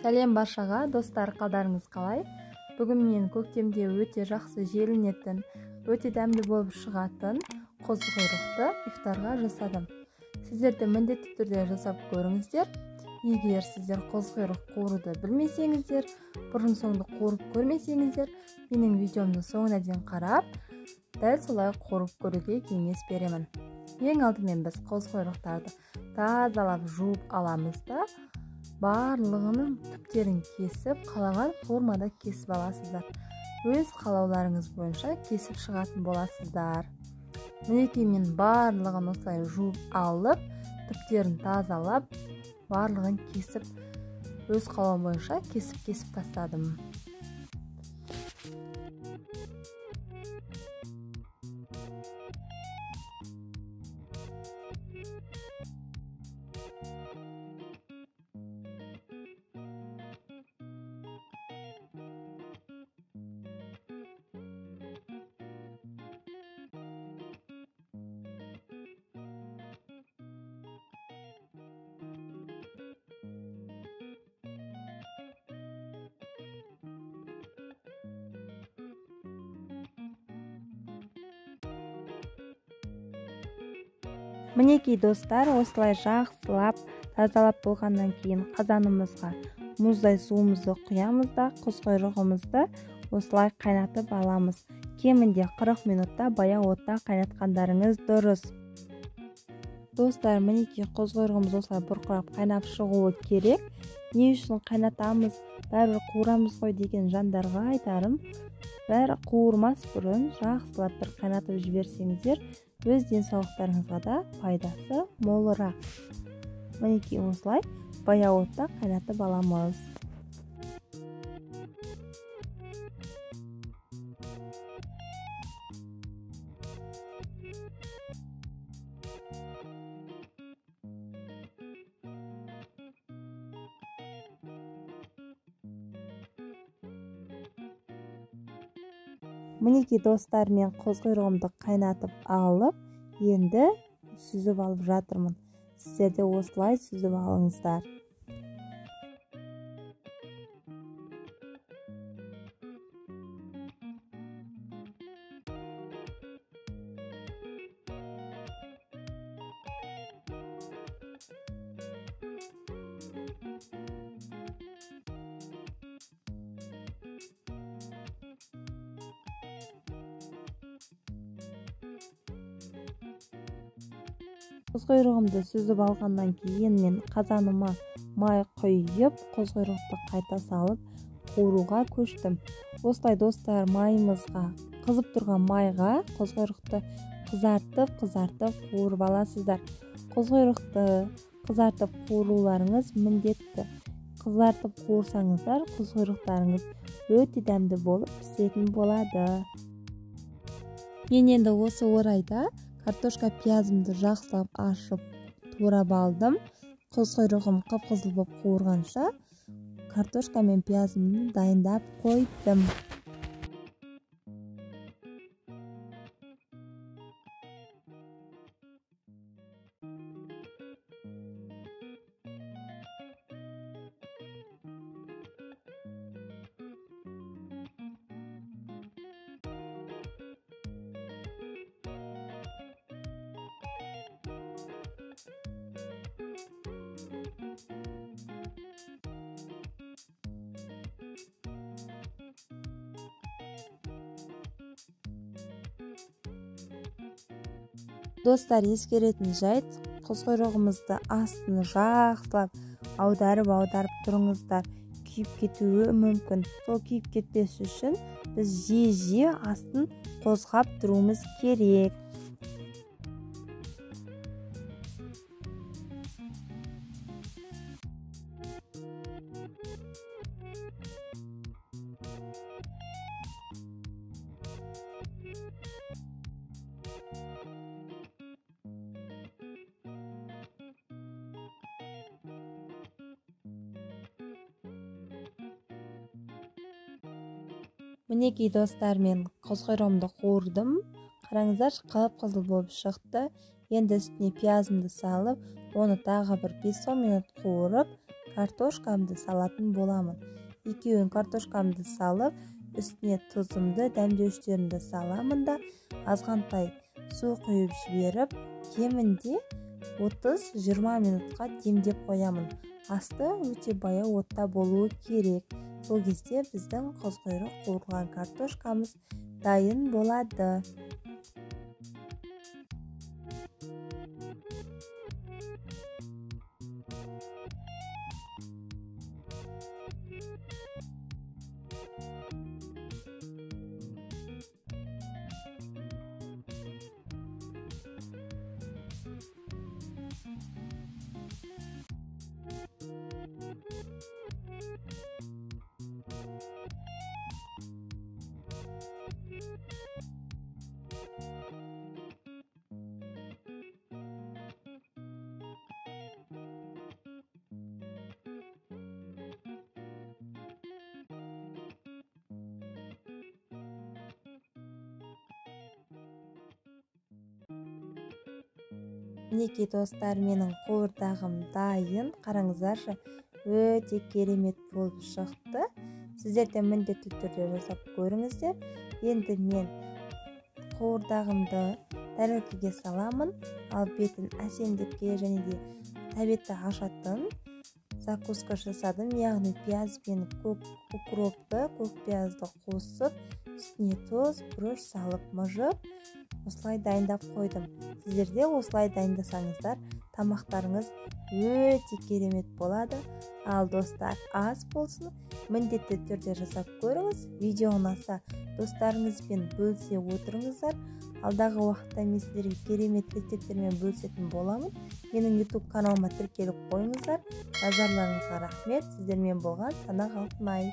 Сәлем баршаға, достар, қалдарыңыз қалай? Бүгін мен көктемде өте жақсы желінетін, өте дәмді болып шығатын қозықұйрықты ифтарға жасадым. Сіздер де міндетті түрде жасап көріңіздер. Егер сіздер қозықұйрық қууруды білмесеңіздер, бұрын соңды қуырып көрмесеңіздер, менің видеомды соңына дейін қарап, дәл солай қуырып көруге кеңес беремін. Ең алдымен біз қозықұйрықтарды тазалап жуып аламыз да, барлығының түптерін кесіп, қалаған формада кесіп аласыздар. Өз қалауларыңыз бойынша кесіп шығатын боласыздар. Мінекей мен барлығын осылай жуып алып, түптерін тазалап, барлығын кесіп, өз қалауым бойынша кесіп тастадым. Мінекей достар, осылай жақсылап тазалап болғаннан кейін қазанымызға мұздай суымызды құямыз да қозықұйрығымызды осылай қайнатып аламыз. Кемінде 40 минутта баяу отта қайнатқандарыңыз дұрыс. Достар, мінекей қозықұйрығымыз осылай бұрқырап қайнап шығуы керек. Не үшін қайнатамыз, бәрі қуырамыз ғой деген жандарға айтарым, бәрі қуырмас бұрын жақсылап бір қайнатып жіберсеңіздер, өз денсаулықтарыңызға да пайдасы молырақ. Мінекей осылай баяу отта қайнатып аламыз. Мінекей достар, мен қозықұйрығымды қайнатып алып, енді сүзіп алып жатырмын. Сіздер де осылай сүзіп алыңыздар. Қозықұйрығымды сүзіп алғаннан кейін мен қазаныма май құйып, қозықұйрықты қайта салып, қууруға көштім. Осылай достар, майымызға, қызып тұрған майға қозықұйрықты қызартып қуырып аласыздар. Қозықұйрықты қызартып қуыруларыңыз міндетті. Қызартып қуырсаңыздар, қозықұйрықтарыңыз өте дәмді болып пісетін болады. Мен енді осы орайда картошка пиязымды жақсылап ашып турап алдым. Қозықұйрығым қып-қызыл болып қуырғанша картошка мен пиязымды дайындап қойдым. Достар, ескеретін жайт, қозықұйрығымызды астын жақсылап аударып тұрыңыздар. Күйіп кетуі мүмкін. Сол күйіп кетпес үшін біз жиі астын қозғап тұруымыз керек. Мінекей достар, мен қозықұйрығымды қуырдым. Қараңыздар, қып-қызыл болып шықты. Енді үстіне пиязымды салып, оны тағы бір 5-10 минут қуырып, картошкамды салатын боламын. Екеуін картошкамды салып, үстіне тұзымды, дәмдеуіштерімді саламын да азғантай су құйып жіберіп, кемінде 30-20 минутқа демдеп қоямын. Асты өте баяу отта болуы керек. Сол кезде біздің қозқұйрық қуырылған картошкамыз дайын болады. Мінекей достар, менің қуырдағым дайын. Қараңыздаршы, өте керемет болып шықты. Сіздер де міндетті түрде жасап көріңіздер. Енді мен қуырдағымды тәрелкеге саламын, ал бетін әсемдікке және де тәбетті ашатын закуска жасадым. Яғни пияз бен укропты, көк пиязды қосып, үстіне тұз, күріш салып мұжып, осылай дайындап қойдым. Сіздер де осылай дайындасаңыздар, тамақтарыңыз өте керемет болады. Ал достар, аз болсын, міндетті түрде жасап көріңіз. Видео ұнаса, достарыңызбен бөлісе отырыңыздар. Алдағы уақытта мен сіздерге керемет рецепттермен бөлісетін боламын. Менің YouTube каналыма тіркеліп қойыңыздар. Назарларыңызға рахмет. Сіздермен болған Сана Алтынай.